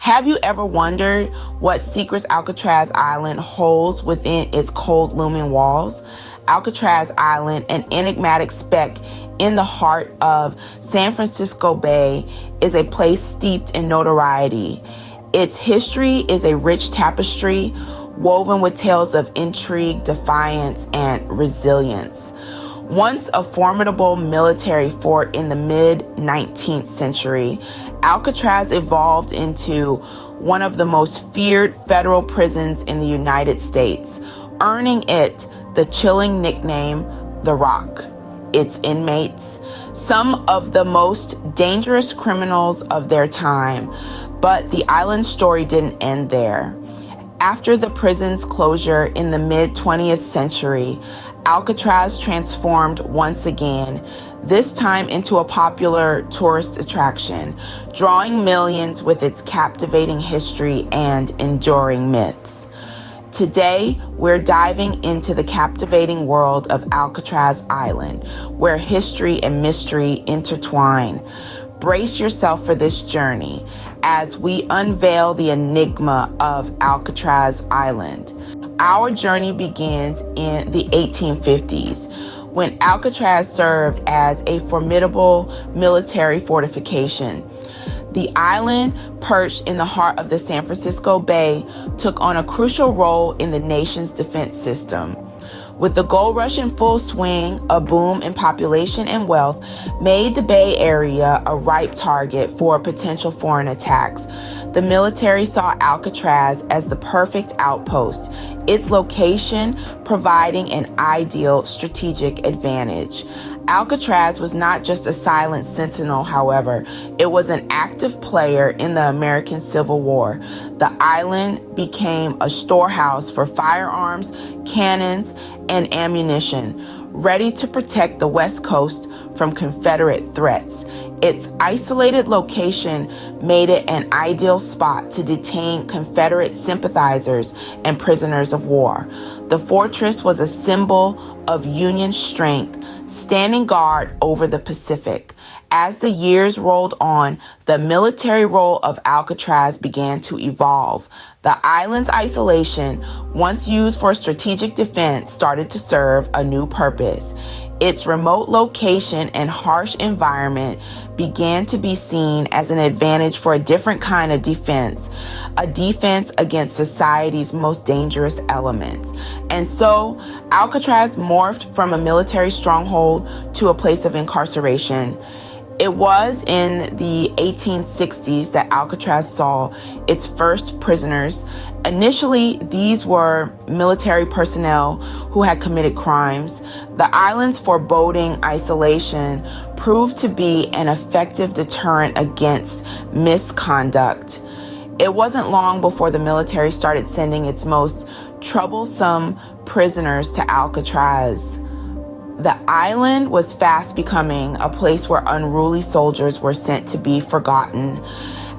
Have you ever wondered what secrets Alcatraz Island holds within its cold looming walls? Alcatraz Island, an enigmatic speck in the heart of San Francisco Bay, is a place steeped in notoriety. Its history is a rich tapestry woven with tales of intrigue, defiance, and resilience. Once a formidable military fort in the mid-19th century, Alcatraz evolved into one of the most feared federal prisons in the United States, earning it the chilling nickname, The Rock. Its inmates, some of the most dangerous criminals of their time. But the island's story didn't end there. After the prison's closure in the mid-20th century, Alcatraz transformed once again, this time into a popular tourist attraction, drawing millions with its captivating history and enduring myths. Today, we're diving into the captivating world of Alcatraz Island, where history and mystery intertwine. Brace yourself for this journey as we unveil the enigma of Alcatraz Island. Our journey begins in the 1850s, when Alcatraz served as a formidable military fortification. The island, perched in the heart of the San Francisco Bay, took on a crucial role in the nation's defense system. With the gold rush in full swing, a boom in population and wealth made the Bay Area a ripe target for potential foreign attacks. The military saw Alcatraz as the perfect outpost, its location providing an ideal strategic advantage. Alcatraz was not just a silent sentinel, however. It was an active player in the American Civil War. The island became a storehouse for firearms, cannons, and ammunition, ready to protect the West Coast from Confederate threats. Its isolated location made it an ideal spot to detain Confederate sympathizers and prisoners of war. The fortress was a symbol of Union strength, standing guard over the Pacific. As the years rolled on, the military role of Alcatraz began to evolve. The island's isolation, once used for strategic defense, started to serve a new purpose. Its remote location and harsh environment began to be seen as an advantage for a different kind of defense, a defense against society's most dangerous elements. And so, Alcatraz morphed from a military stronghold to a place of incarceration. It was in the 1860s that Alcatraz saw its first prisoners. Initially, these were military personnel who had committed crimes. The island's foreboding isolation proved to be an effective deterrent against misconduct. It wasn't long before the military started sending its most troublesome prisoners to Alcatraz. The island was fast becoming a place where unruly soldiers were sent to be forgotten.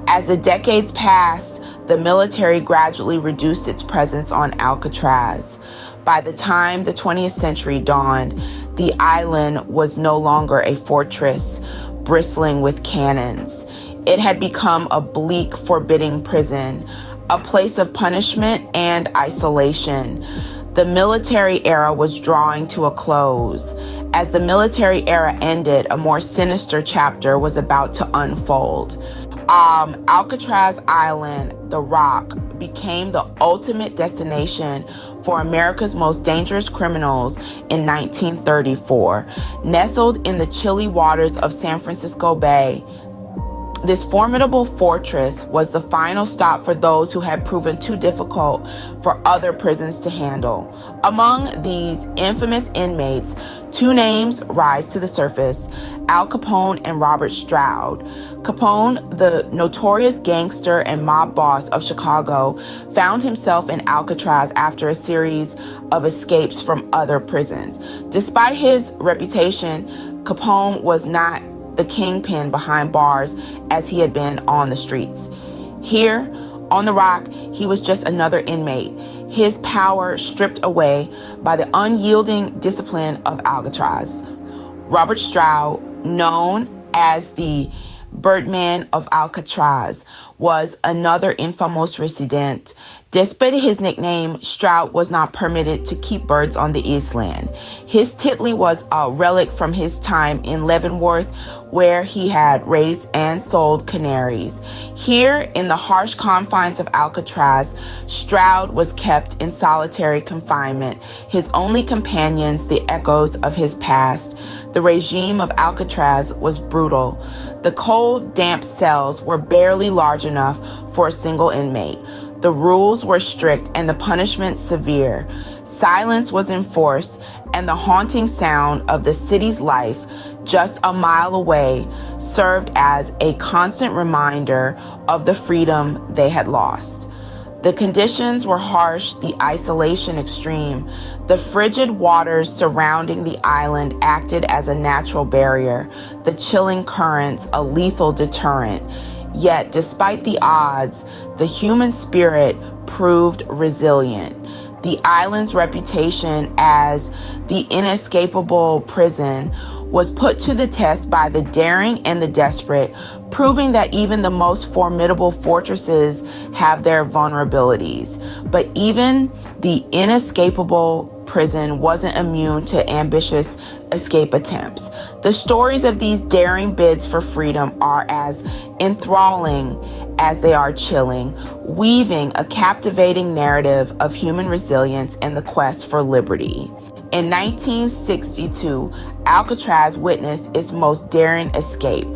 As the decades passed, the military gradually reduced its presence on Alcatraz. By the time the 20th century dawned, the island was no longer a fortress bristling with cannons. It had become a bleak, forbidding prison, a place of punishment and isolation. The military era was drawing to a close. As the military era ended, a more sinister chapter was about to unfold. Alcatraz Island, The Rock, became the ultimate destination for America's most dangerous criminals in 1934. Nestled in the chilly waters of San Francisco Bay, this formidable fortress was the final stop for those who had proven too difficult for other prisons to handle. Among these infamous inmates, two names rise to the surface: Al Capone and Robert Stroud. Capone, the notorious gangster and mob boss of Chicago, found himself in Alcatraz after a series of escapes from other prisons. Despite his reputation, Capone was not the kingpin behind bars as he had been on the streets. Here, on the Rock, he was just another inmate, his power stripped away by the unyielding discipline of Alcatraz. Robert Stroud, known as the Birdman of Alcatraz, was another infamous resident. Despite his nickname, Stroud was not permitted to keep birds on the island. His titly was a relic from his time in Leavenworth, where he had raised and sold canaries. Here, in the harsh confines of Alcatraz, Stroud was kept in solitary confinement, his only companions the echoes of his past. The regime of Alcatraz was brutal. The cold, damp cells were barely large enough for a single inmate. The rules were strict and the punishment severe. Silence was enforced, and the haunting sound of the city's life just a mile away served as a constant reminder of the freedom they had lost. The conditions were harsh, the isolation extreme. The frigid waters surrounding the island acted as a natural barrier, the chilling currents a lethal deterrent. Yet, despite the odds, the human spirit proved resilient. The island's reputation as the inescapable prison was put to the test by the daring and the desperate, proving that even the most formidable fortresses have their vulnerabilities. But even the inescapable prison wasn't immune to ambitious escape attempts. The stories of these daring bids for freedom are as enthralling as they are chilling, weaving a captivating narrative of human resilience and the quest for liberty. In 1962, Alcatraz witnessed its most daring escape.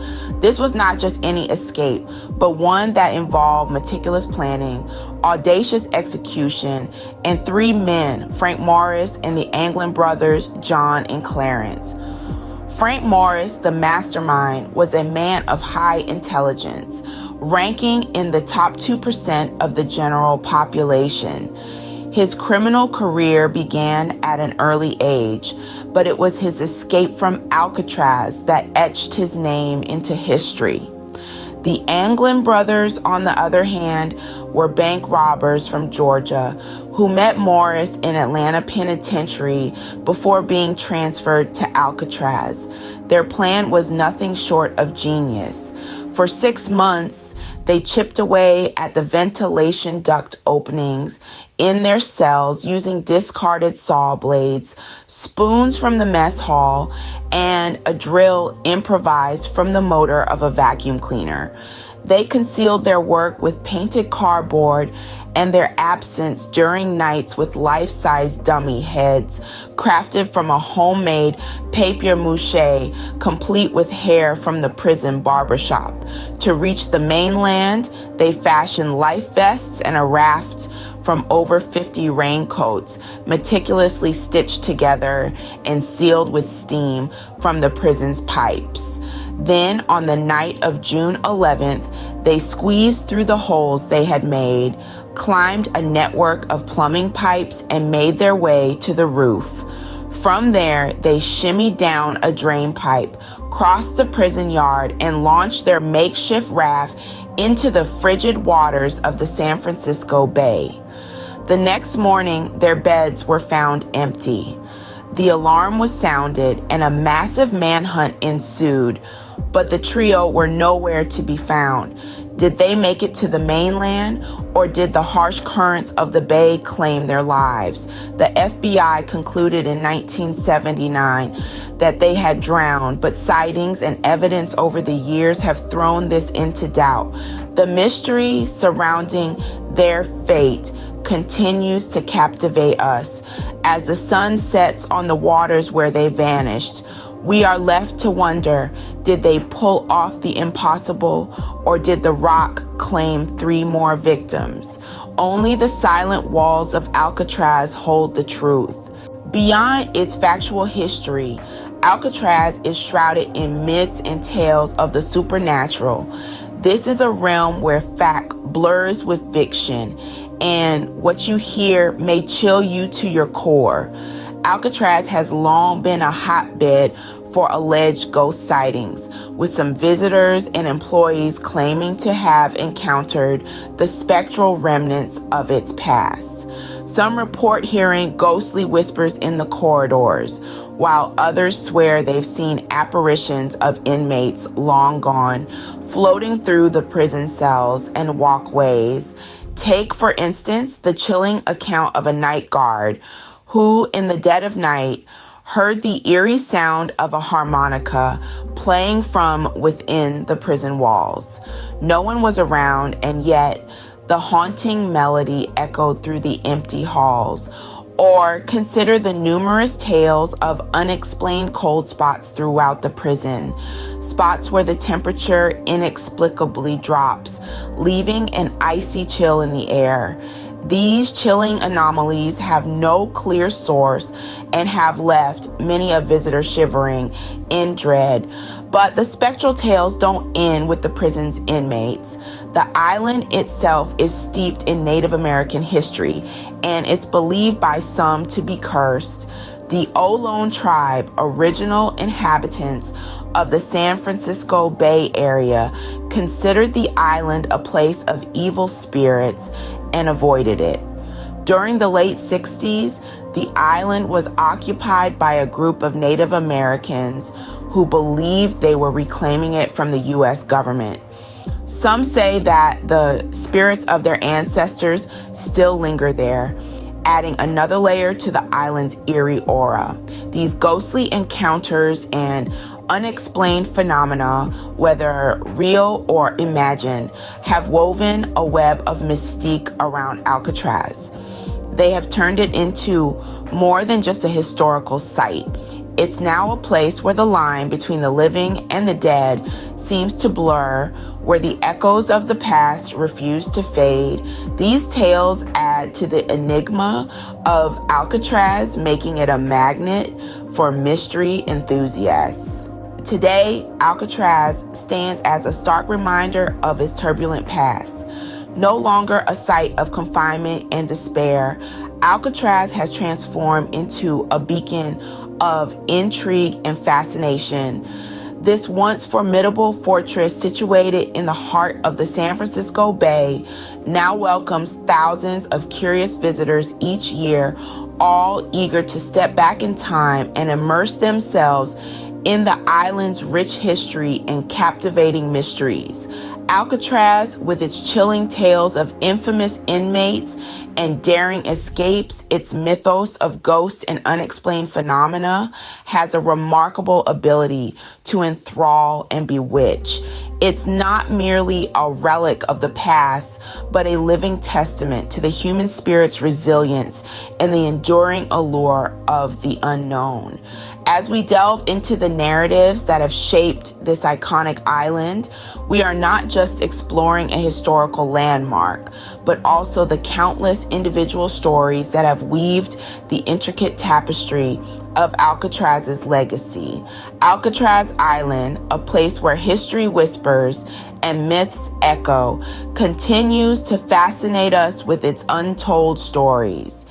This was not just any escape, but one that involved meticulous planning, audacious execution, and three men, Frank Morris and the Anglin brothers, John and Clarence. Frank Morris, the mastermind, was a man of high intelligence, ranking in the top 2% of the general population. His criminal career began at an early age, but it was his escape from Alcatraz that etched his name into history. The Anglin brothers, on the other hand, were bank robbers from Georgia who met Morris in Atlanta Penitentiary before being transferred to Alcatraz. Their plan was nothing short of genius. For 6 months, they chipped away at the ventilation duct openings in their cells using discarded saw blades, spoons from the mess hall, and a drill improvised from the motor of a vacuum cleaner. They concealed their work with painted cardboard and their absence during nights with life-size dummy heads crafted from a homemade papier-mâché, complete with hair from the prison barbershop. To reach the mainland, they fashioned life vests and a raft from over 50 raincoats, meticulously stitched together and sealed with steam from the prison's pipes. Then, on the night of June 11th, they squeezed through the holes they had made, climbed a network of plumbing pipes, and made their way to the roof. From there, they shimmied down a drain pipe, crossed the prison yard, and launched their makeshift raft into the frigid waters of the San Francisco Bay. The next morning, their beds were found empty. The alarm was sounded, and a massive manhunt ensued, but the trio were nowhere to be found. Did they make it to the mainland, or did the harsh currents of the bay claim their lives? The FBI concluded in 1979 that they had drowned, but sightings and evidence over the years have thrown this into doubt. The mystery surrounding their fate continues to captivate us. As the sun sets on the waters where they vanished, we are left to wonder, did they pull off the impossible, or did the rock claim 3 more victims? Only the silent walls of Alcatraz hold the truth. Beyond its factual history, Alcatraz is shrouded in myths and tales of the supernatural. This is a realm where fact blurs with fiction, and what you hear may chill you to your core. Alcatraz has long been a hotbed for alleged ghost sightings, with some visitors and employees claiming to have encountered the spectral remnants of its past. Some report hearing ghostly whispers in the corridors, while others swear they've seen apparitions of inmates long gone floating through the prison cells and walkways. Take, for instance, the chilling account of a night guard who, in the dead of night, heard the eerie sound of a harmonica playing from within the prison walls. No one was around, and yet the haunting melody echoed through the empty halls. Or consider the numerous tales of unexplained cold spots throughout the prison, spots where the temperature inexplicably drops, leaving an icy chill in the air. These chilling anomalies have no clear source and have left many a visitor shivering in dread. But the spectral tales don't end with the prison's inmates. The island itself is steeped in Native American history, and it's believed by some to be cursed. The Ohlone tribe, original inhabitants of the San Francisco Bay Area, considered the island a place of evil spirits and avoided it. During the late 60s, the island was occupied by a group of Native Americans who believed they were reclaiming it from the U.S. government. Some say that the spirits of their ancestors still linger there, adding another layer to the island's eerie aura. These ghostly encounters and unexplained phenomena, whether real or imagined, have woven a web of mystique around Alcatraz. They have turned it into more than just a historical site. It's now a place where the line between the living and the dead seems to blur, where the echoes of the past refuse to fade. These tales add to the enigma of Alcatraz, making it a magnet for mystery enthusiasts. Today, Alcatraz stands as a stark reminder of its turbulent past. No longer a site of confinement and despair, Alcatraz has transformed into a beacon of intrigue and fascination. This once formidable fortress, situated in the heart of the San Francisco Bay, now welcomes thousands of curious visitors each year, all eager to step back in time and immerse themselves in the island's rich history and captivating mysteries. Alcatraz, with its chilling tales of infamous inmates and daring escapes, its mythos of ghosts and unexplained phenomena, has a remarkable ability to enthrall and bewitch. It's not merely a relic of the past, but a living testament to the human spirit's resilience and the enduring allure of the unknown. As we delve into the narratives that have shaped this iconic island, we are not just exploring a historical landmark, but also the countless individual stories that have weaved the intricate tapestry of Alcatraz's legacy. Alcatraz Island, a place where history whispers and myths echo, continues to fascinate us with its untold stories.